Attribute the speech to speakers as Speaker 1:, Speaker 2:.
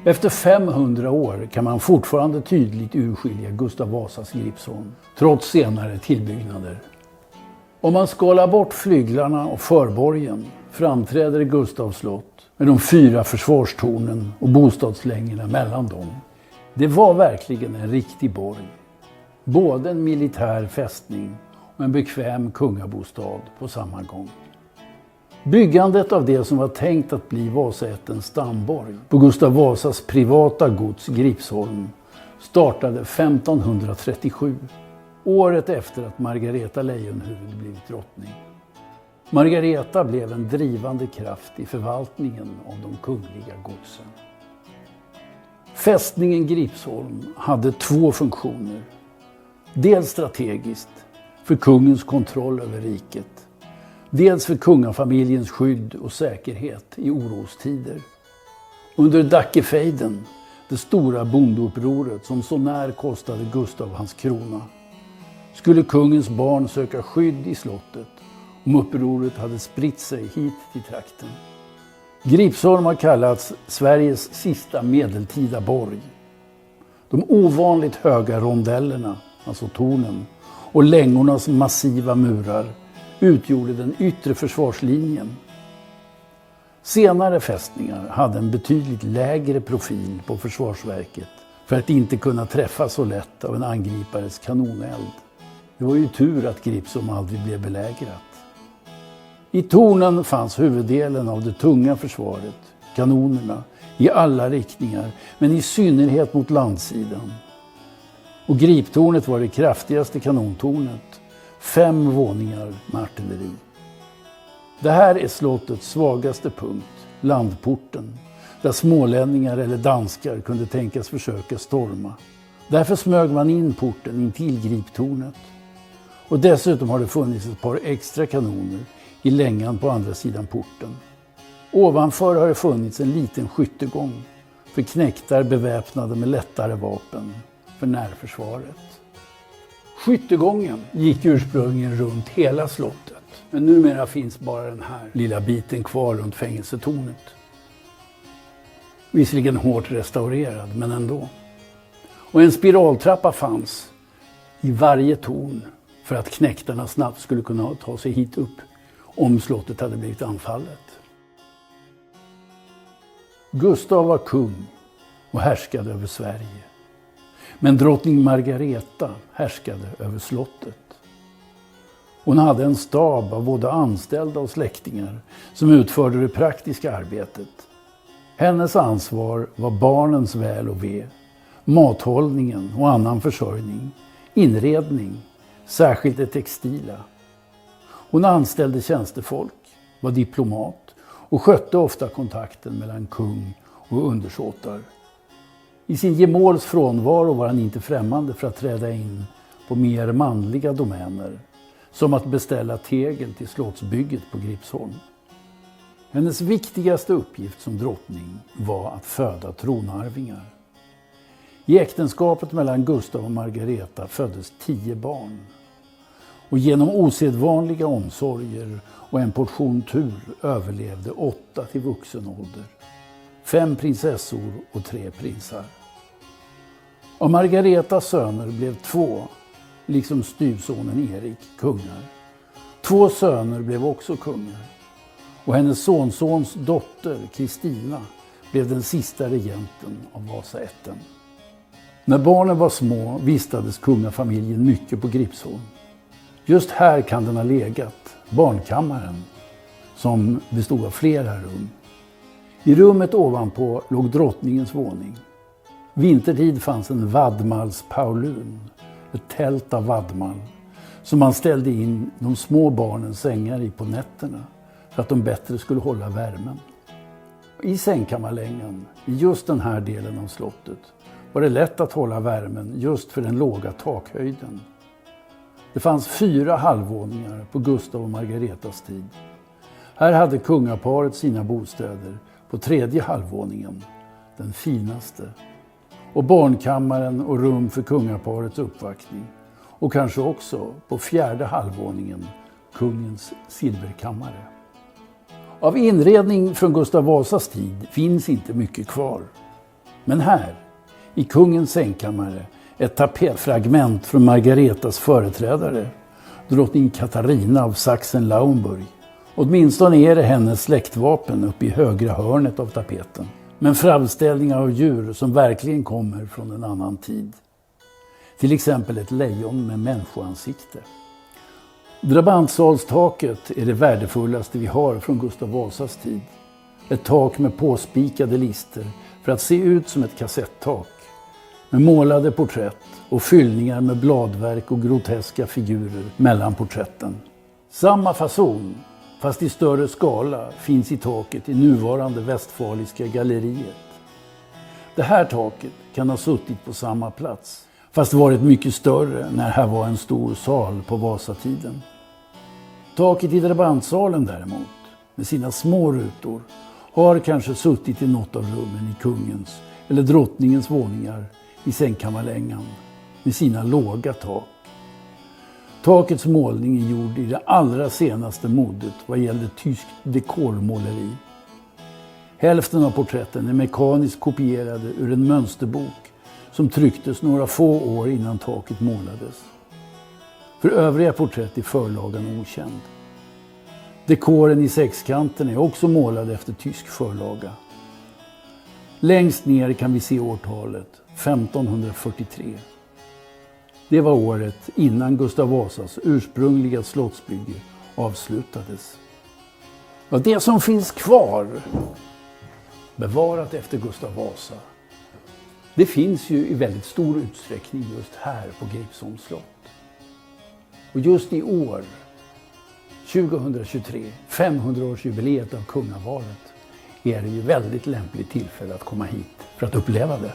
Speaker 1: Efter 500 år kan man fortfarande tydligt urskilja Gustav Vasas Gripsholm, trots senare tillbyggnader. Om man skalar bort flyglarna och förborgen framträder Gustavs slott med de 4 försvarstornen och bostadslängorna mellan dem. Det var verkligen en riktig borg. Både en militär fästning och en bekväm kungabostad på samma gång. Byggandet av det som var tänkt att bli Vasaättens stamborg på Gustav Vasas privata gods Gripsholm startade 1537, året efter att Margareta Lejonhuvud blivit drottning. Margareta blev en drivande kraft i förvaltningen av de kungliga godsen. Fästningen Gripsholm hade 2 funktioner. Dels strategiskt, för kungens kontroll över riket. Dels för kungafamiljens skydd och säkerhet i orostider. Under Dackefejden, det stora bondeupproret som så när kostade Gustav hans krona, skulle kungens barn söka skydd i slottet om upproret hade spritt sig hit till trakten. Gripsholm har kallats Sveriges sista medeltida borg. De ovanligt höga rondellerna, alltså tornen, och längornas massiva murar utgjorde den yttre försvarslinjen. Senare fästningar hade en betydligt lägre profil på försvarsverket för att inte kunna träffas så lätt av en angripares kanoneld. Det var ju tur att Gripsholm aldrig blev belägrat. I tornen fanns huvuddelen av det tunga försvaret, kanonerna, i alla riktningar, men i synnerhet mot landsidan. Och Griptornet var det kraftigaste kanontornet, 5 våningar med artilleri. Det här är slottets svagaste punkt, landporten, där smålänningar eller danskar kunde tänkas försöka storma. Därför smög man in porten intill Griptornet. Och dessutom har det funnits ett par extra kanoner i längan på andra sidan porten. Ovanför har det funnits en liten skyttegång för knektar beväpnade med lättare vapen för närförsvaret. Skyttegången gick ursprungligen runt hela slottet, men numera finns bara den här lilla biten kvar runt fängelsetornet. Visserligen hårt restaurerad, men ändå. Och en spiraltrappa fanns i varje torn för att knektarna snabbt skulle kunna ta sig hit upp om slottet hade blivit anfallet. Gustav var kung och härskade över Sverige. Men drottning Margareta härskade över slottet. Hon hade en stab av både anställda och släktingar som utförde det praktiska arbetet. Hennes ansvar var barnens väl och ve, mathållningen och annan försörjning, inredning, särskilt det textila. Hon anställde tjänstefolk, var diplomat och skötte ofta kontakten mellan kung och undersåtar. I sin gemåls frånvaro var han inte främmande för att träda in på mer manliga domäner, som att beställa tegel till slottsbygget på Gripsholm. Hennes viktigaste uppgift som drottning var att föda tronarvingar. I äktenskapet mellan Gustav och Margareta föddes 10 barn. Och genom osedvanliga omsorger och en portion tur överlevde 8 till vuxen ålder. 5 prinsessor och 3 prinsar. Av Margaretas söner blev 2, liksom styvsonen Erik, kungar. 2 söner blev också kungar. Och hennes sonsons dotter, Kristina, blev den sista regenten av Vasaätten. När barnen var små vistades kungafamiljen mycket på Gripsholm. Just här kan den ha legat, barnkammaren, som bestod av flera rum. I rummet ovanpå låg drottningens våning. Vintertid fanns en vadmalspaulun, ett tält av vadmal, som man ställde in de små barnens sängar i på nätterna för att de bättre skulle hålla värmen. I sängkammarlängan, i just den här delen av slottet, var det lätt att hålla värmen just för den låga takhöjden. Det fanns 4 halvvåningar på Gustav och Margaretas tid. Här hade kungaparet sina bostäder på 3:e halvvåningen, den finaste. Och barnkammaren och rum för kungaparets uppvaktning. Och kanske också på 4:e halvvåningen, kungens silverkammare. Av inredning från Gustav Vasas tid finns inte mycket kvar. Men här, i kungens sängkammare, ett tapetfragment från Margaretas företrädare, drottning Katarina av Sachsen-Lauenburg. Åtminstone är det hennes släktvapen uppe i högra hörnet av tapeten. Men framställningar av djur som verkligen kommer från en annan tid. Till exempel ett lejon med människoansikte. Drabantsalstaket är det värdefullaste vi har från Gustav Vasas tid. Ett tak med påspikade lister för att se ut som ett kassettak. Med målade porträtt och fyllningar med bladverk och groteska figurer mellan porträtten. Samma fason, fast i större skala, finns i taket i nuvarande Västfaliska galleriet. Det här taket kan ha suttit på samma plats, fast varit mycket större när här var en stor sal på Vasatiden. Taket i drabantsalen däremot, med sina små rutor, har kanske suttit i något av rummen i kungens eller drottningens våningar i sängkammarlängan med sina låga tak. Takets målning är gjord i det allra senaste modet vad gäller tyskt dekormåleri. Hälften av porträtten är mekaniskt kopierade ur en mönsterbok som trycktes några få år innan taket målades. För övriga porträtt är förlagan okänd. Dekoren i sexkanten är också målad efter tysk förlaga. Längst ner kan vi se årtalet 1543. Det var året innan Gustav Vasas ursprungliga slottsbygge avslutades. Ja, det som finns kvar, bevarat efter Gustav Vasa, det finns ju i väldigt stor utsträckning just här på Gripsholms slott. Och just i år, 2023, 500-årsjubileet av kungavalet, är det ju väldigt lämpligt tillfälle att komma hit för att uppleva det.